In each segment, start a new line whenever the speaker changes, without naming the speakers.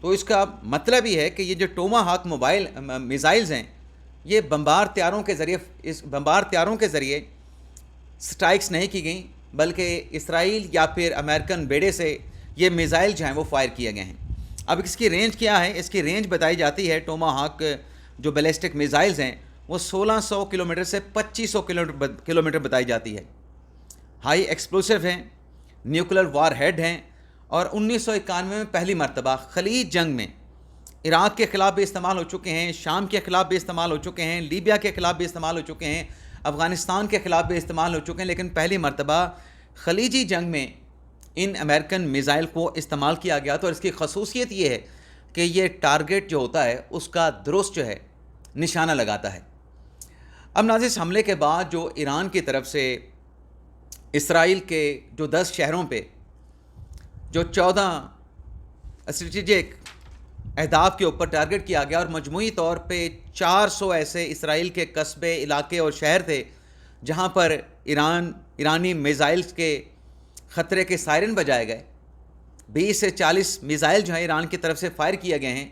تو اس کا مطلب یہ ہے کہ یہ جو ٹوما ہاک میزائلز ہیں یہ بمبار تیاروں کے ذریعے سٹرائکس نہیں کی گئیں، بلکہ اسرائیل یا پھر امریکن بیڑے سے یہ میزائل جو ہیں وہ فائر کیے گئے ہیں۔ اب اس کی رینج کیا ہے؟ اس کی رینج بتائی جاتی ہے ٹوما ہاک جو بیلسٹک میزائلز ہیں وہ 1600 کلومیٹر سے 2500 کلومیٹر بتائی جاتی ہے۔ ہائی ایکسپلوسیو ہیں، نیوکلر وار ہیڈ ہیں، اور 1991 میں پہلی مرتبہ خلیج جنگ میں عراق کے خلاف بھی استعمال ہو چکے ہیں، شام کے خلاف بھی استعمال ہو چکے ہیں، لیبیا کے خلاف بھی استعمال ہو چکے ہیں، افغانستان کے خلاف بھی استعمال ہو چکے ہیں، لیکن پہلی مرتبہ خلیجی جنگ میں ان امریکن میزائل کو استعمال کیا گیا۔ تو اس کی خصوصیت یہ ہے کہ یہ ٹارگٹ جو ہوتا ہے اس کا درست جو ہے نشانہ لگاتا ہے۔ اب ناظرین، اس حملے کے بعد جو ایران کی طرف سے اسرائیل کے جو 10 شہروں پہ جو 14 اسٹریٹجک اہداف کے اوپر ٹارگٹ کیا گیا، اور مجموعی طور پہ 400 ایسے اسرائیل کے قصبے، علاقے اور شہر تھے جہاں پر ایرانی میزائلز کے خطرے کے سائرن بجائے گئے۔ 20 سے 40 میزائل جو ہیں ایران کی طرف سے فائر کیے گئے ہیں۔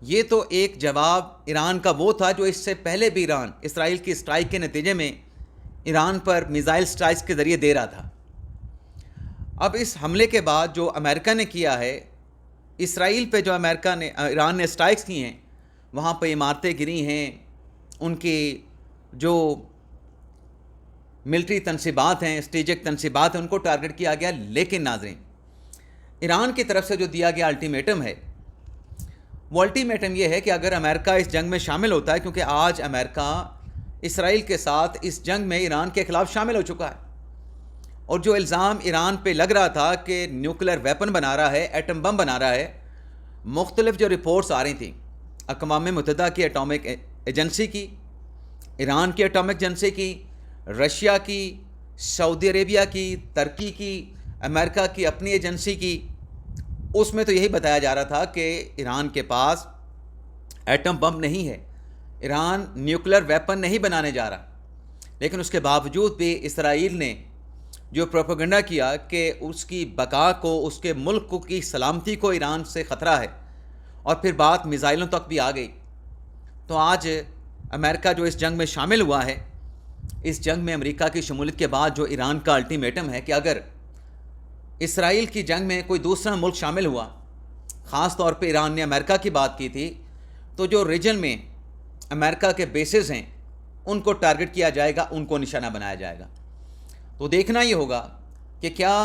یہ تو ایک جواب ایران کا وہ تھا جو اس سے پہلے بھی ایران اسرائیل کی اسٹرائک کے نتیجے میں ایران پر میزائل اسٹرائکس کے ذریعے دے رہا تھا۔ اب اس حملے کے بعد جو امریکہ نے کیا ہے، اسرائیل پہ جو ایران نے اسٹرائکس کی ہیں، وہاں پہ عمارتیں گری ہیں، ان کی جو ملٹری تنصیبات ہیں، اسٹریٹجک تنصیبات ہیں، ان کو ٹارگٹ کیا گیا۔ لیکن ناظرین، ایران کی طرف سے جو دیا گیا الٹیمیٹم ہے، وہ الٹیمیٹم یہ ہے کہ اگر امریکہ اس جنگ میں شامل ہوتا ہے، کیونکہ آج امریکہ اسرائیل کے ساتھ اس جنگ میں ایران کے خلاف شامل ہو چکا ہے، اور جو الزام ایران پہ لگ رہا تھا کہ نیوکلر ویپن بنا رہا ہے، ایٹم بم بنا رہا ہے، مختلف جو رپورٹس آ رہی تھیں اقوام متحدہ کی ایٹامک ایجنسی کی، ایران کی ایٹامک ایجنسی کی، رشیا کی، سعودی عربیہ کی، ترکی کی، امریکہ کی اپنی ایجنسی کی، اس میں تو یہی بتایا جا رہا تھا کہ ایران کے پاس ایٹم بم نہیں ہے، ایران نیوکلر ویپن نہیں بنانے جا رہا۔ لیکن اس کے باوجود بھی اسرائیل نے جو پروپیگنڈا کیا کہ اس کی بقا کو، اس کے ملک کی سلامتی کو ایران سے خطرہ ہے، اور پھر بات میزائلوں تک بھی آ گئی۔ تو آج امریکہ جو اس جنگ میں شامل ہوا ہے، اس جنگ میں امریکہ کی شمولیت کے بعد جو ایران کا الٹیمیٹم ہے کہ اگر اسرائیل کی جنگ میں کوئی دوسرا ملک شامل ہوا، خاص طور پہ ایران نے امریکہ کی بات کی تھی، تو جو ریجن میں امریکہ کے بیسز ہیں ان کو ٹارگٹ کیا جائے گا، ان کو نشانہ بنایا جائے گا۔ تو دیکھنا یہ ہوگا کہ کیا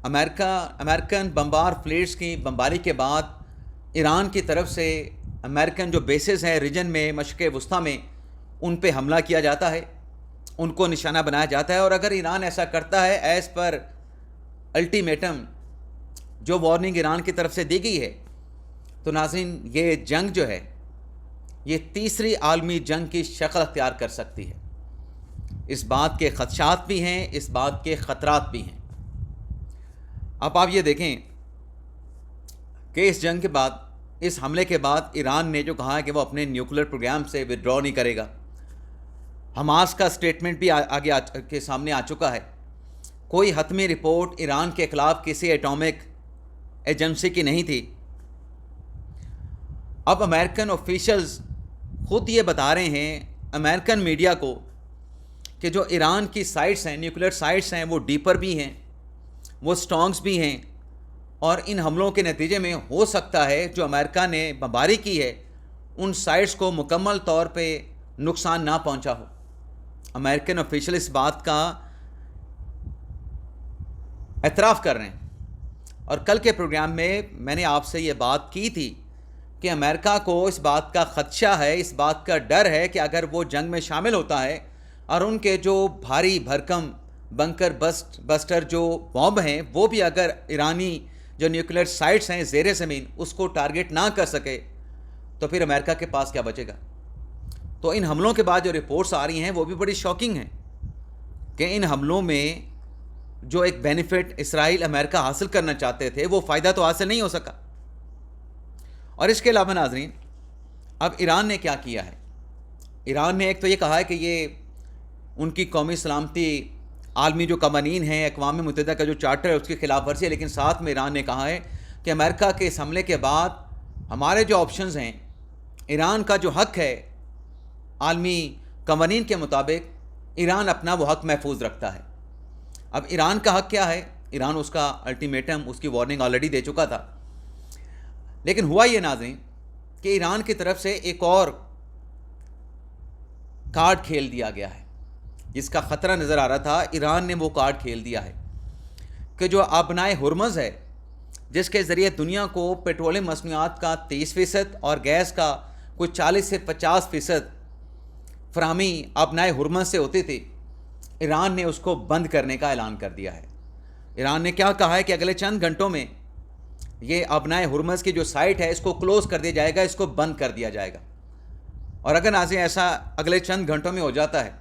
امریکن بمبار فلیٹس کی بمباری کے بعد ایران کی طرف سے امریکن جو بیسز ہیں ریجن میں، مشرق وسطیٰ میں، ان پہ حملہ کیا جاتا ہے، ان کو نشانہ بنایا جاتا ہے۔ اور اگر ایران ایسا کرتا ہے ایز پر الٹیمیٹم جو وارننگ ایران کی طرف سے دی گئی ہے، تو ناظرین یہ جنگ جو ہے یہ تیسری عالمی جنگ کی شکل اختیار کر سکتی ہے۔ اس بات کے خدشات بھی ہیں، اس بات کے خطرات بھی ہیں۔ اب آپ یہ دیکھیں کہ اس جنگ کے بعد، اس حملے کے بعد ایران نے جو کہا ہے کہ وہ اپنے نیوکلر پروگرام سے ودرا نہیں کرے گا، حماس کا سٹیٹمنٹ بھی آگے کے سامنے آ چکا ہے۔ کوئی حتمی رپورٹ ایران کے خلاف کسی ایٹامک ایجنسی کی نہیں تھی۔ اب امریکن آفیشلز خود یہ بتا رہے ہیں امریکن میڈیا کو کہ جو ایران کی سائٹس ہیں، نیوکلر سائٹس ہیں، وہ ڈیپر بھی ہیں، وہ سٹرانگس بھی ہیں، اور ان حملوں کے نتیجے میں ہو سکتا ہے جو امریکہ نے بمباری کی ہے ان سائٹس کو مکمل طور پہ نقصان نہ پہنچا ہو۔ امریکن آفیشل اس بات کا اعتراف کر رہے ہیں، اور کل کے پروگرام میں نے آپ سے یہ بات کی تھی کہ امریکہ کو اس بات کا خدشہ ہے، اس بات کا ڈر ہے کہ اگر وہ جنگ میں شامل ہوتا ہے اور ان کے جو بھاری بھرکم بنکر بسٹر جو بم ہیں وہ بھی اگر ایرانی جو نیوکلیر سائٹس ہیں زیر زمین اس کو ٹارگٹ نہ کر سکے، تو پھر امریکہ کے پاس کیا بچے گا۔ تو ان حملوں کے بعد جو رپورٹس آ رہی ہیں وہ بھی بڑی شاکنگ ہیں کہ ان حملوں میں جو ایک بینیفٹ اسرائیل امریکہ حاصل کرنا چاہتے تھے وہ فائدہ تو حاصل نہیں ہو سکا۔ اور اس کے علاوہ ناظرین، اب ایران نے کیا کیا ہے؟ ایران نے ایک تو یہ کہا ہے کہ یہ ان کی قومی سلامتی، عالمی جو قوانین ہیں، اقوام متحدہ کا جو چارٹر ہے اس کی خلاف ورزی ہے، لیکن ساتھ میں ایران نے کہا ہے کہ امریکہ کے اس حملے کے بعد ہمارے جو آپشنز ہیں، ایران کا جو حق ہے عالمی قوانین کے مطابق، ایران اپنا وہ حق محفوظ رکھتا ہے۔ اب ایران کا حق کیا ہے؟ ایران اس کا الٹیمیٹم، اس کی وارننگ آلریڈی دے چکا تھا، لیکن ہوا یہ ناظرین کہ ایران کی طرف سے ایک اور کارڈ کھیل دیا گیا ہے، جس کا خطرہ نظر آ رہا تھا۔ ایران نے وہ کارڈ کھیل دیا ہے کہ جو آبنائے ہرمز ہے، جس کے ذریعے دنیا کو پیٹرولیم مصنوعات کا 30% اور گیس کا کوئی 40 سے 50% فراہمی آبنائے ہرمز سے ہوتی تھی، ایران نے اس کو بند کرنے کا اعلان کر دیا ہے۔ ایران نے کیا کہا ہے کہ اگلے چند گھنٹوں میں یہ آبنائے ہرمز کی جو سائٹ ہے اس کو کلوز کر دیا جائے گا، اس کو بند کر دیا جائے گا۔ اور اگر ناظرین ایسا اگلے چند گھنٹوں میں ہو جاتا ہے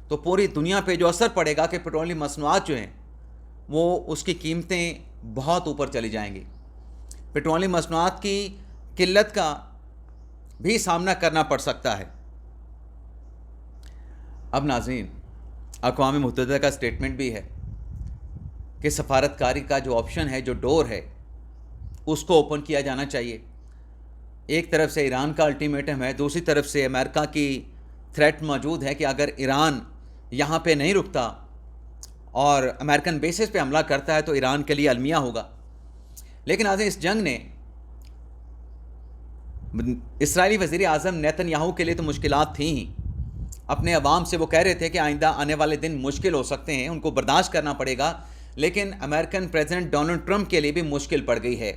تو پوری دنیا پہ جو اثر پڑے گا کہ پیٹرولیم مصنوعات جو ہیں وہ اس کی قیمتیں بہت اوپر چلی جائیں گی، پیٹرولیم مصنوعات کی قلت کا بھی سامنا کرنا پڑ سکتا ہے۔ اب ناظرین اقوام متحدہ کا سٹیٹمنٹ بھی ہے کہ سفارتکاری کا جو آپشن ہے، جو ڈور ہے، اس کو اوپن کیا جانا چاہیے۔ ایک طرف سے ایران کا الٹیمیٹم ہے، دوسری طرف سے امریکہ کی تھریٹ موجود ہے کہ اگر ایران یہاں پہ نہیں رکتا اور امریکن بیسز پہ حملہ کرتا ہے تو ایران کے لیے المیہ ہوگا۔ لیکن آج اس جنگ نے اسرائیلی وزیر اعظم نیتن یاہو کے لیے تو مشکلات تھیں ہی۔ اپنے عوام سے وہ کہہ رہے تھے کہ آئندہ آنے والے دن مشکل ہو سکتے ہیں، ان کو برداشت کرنا پڑے گا، لیکن امریکن پریزیڈنٹ ڈونلڈ ٹرمپ کے لیے بھی مشکل پڑ گئی ہے،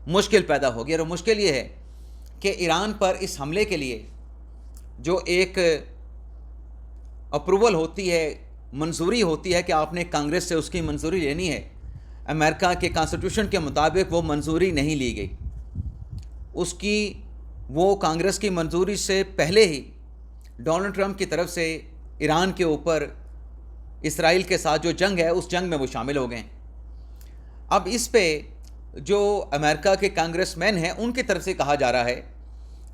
مشکل پیدا ہو گئی۔ اور مشکل یہ ہے کہ ایران پر اس حملے کے لیے جو ایک اپروول ہوتی ہے، منظوری ہوتی ہے کہ آپ نے کانگریس سے اس کی منظوری لینی ہے، امریکہ کے کانسٹیٹیوشن کے مطابق وہ منظوری نہیں لی گئی۔ اس کی وہ کانگریس کی منظوری سے پہلے ہی ڈونلڈ ٹرمپ کی طرف سے ایران کے اوپر اسرائیل کے ساتھ جو جنگ ہے اس جنگ میں وہ شامل ہو گئے۔ اب اس پہ جو امریکہ کے کانگریس مین ہیں ان کی طرف سے کہا جا رہا ہے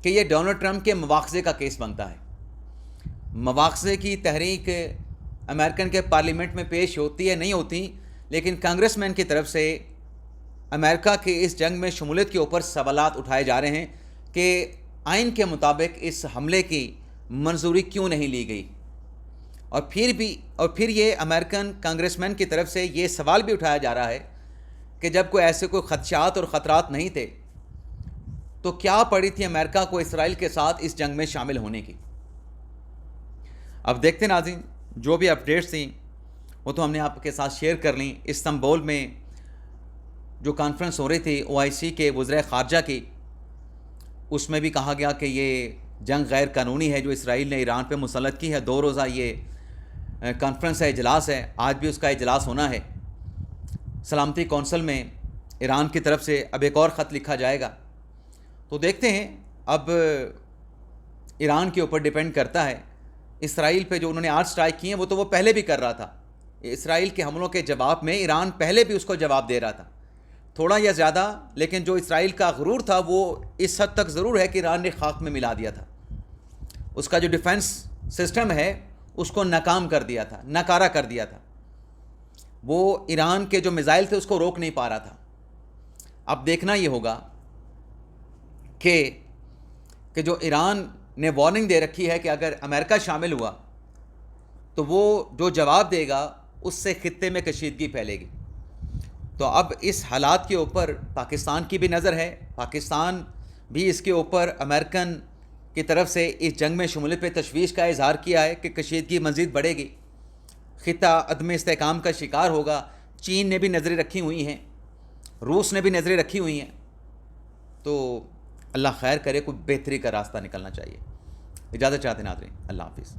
کہ یہ ڈونلڈ ٹرمپ کے مواخذے کا کیس بنتا ہے۔ مواخذے کی تحریک امریکن کے پارلیمنٹ میں پیش ہوتی ہے، نہیں ہوتی، لیکن کانگریس مین کی طرف سے امریکہ کے اس جنگ میں شمولیت کے اوپر سوالات اٹھائے جا رہے ہیں کہ آئین کے مطابق اس حملے کی منظوری کیوں نہیں لی گئی۔ اور پھر یہ امریکن کانگریس مین کی طرف سے یہ سوال بھی اٹھایا جا رہا ہے کہ جب کوئی خدشات اور خطرات نہیں تھے تو کیا پڑی تھی امریکہ کو اسرائیل کے ساتھ اس جنگ میں شامل ہونے کی۔ اب دیکھتے ناظرین، جو بھی اپڈیٹس تھیں وہ تو ہم نے آپ کے ساتھ شیئر کر لیں۔ استنبول میں جو کانفرنس ہو رہی تھی OIC کے وزراء خارجہ کی، اس میں بھی کہا گیا کہ یہ جنگ غیر قانونی ہے جو اسرائیل نے ایران پہ مسلط کی ہے۔ 2 روزہ یہ کانفرنس ہے، اجلاس ہے، آج بھی اس کا اجلاس ہونا ہے۔ سلامتی کونسل میں ایران کی طرف سے اب ایک اور خط لکھا جائے گا، تو دیکھتے ہیں۔ اب ایران کے اوپر ڈیپینڈ کرتا ہے۔ اسرائیل پہ جو انہوں نے 8 اسٹرائک کیے ہیں وہ پہلے بھی کر رہا تھا۔ اسرائیل کے حملوں کے جواب میں ایران پہلے بھی اس کو جواب دے رہا تھا، تھوڑا یا زیادہ، لیکن جو اسرائیل کا غرور تھا وہ اس حد تک ضرور ہے کہ ایران نے خاک میں ملا دیا تھا۔ اس کا جو ڈیفنس سسٹم ہے اس کو ناکام کر دیا تھا، ناکارہ کر دیا تھا۔ وہ ایران کے جو میزائل تھے اس کو روک نہیں پا رہا تھا۔ اب دیکھنا یہ ہوگا کہ جو ایران نے وارننگ دے رکھی ہے کہ اگر امریکہ شامل ہوا تو وہ جو جواب دے گا اس سے خطے میں کشیدگی پھیلے گی۔ تو اب اس حالات کے اوپر پاکستان کی بھی نظر ہے۔ پاکستان بھی اس کے اوپر امریکن کی طرف سے اس جنگ میں شمولیت پہ تشویش کا اظہار کیا ہے کہ کشیدگی مزید بڑھے گی، خطہ عدم استحکام کا شکار ہوگا۔ چین نے بھی نظریں رکھی ہوئی ہیں، روس نے بھی نظریں رکھی ہوئی ہیں۔ تو اللہ خیر کرے، کوئی بہتری کا راستہ نکلنا چاہیے۔ اجازت چاہتے ہیں ناظرین، اللہ حافظ۔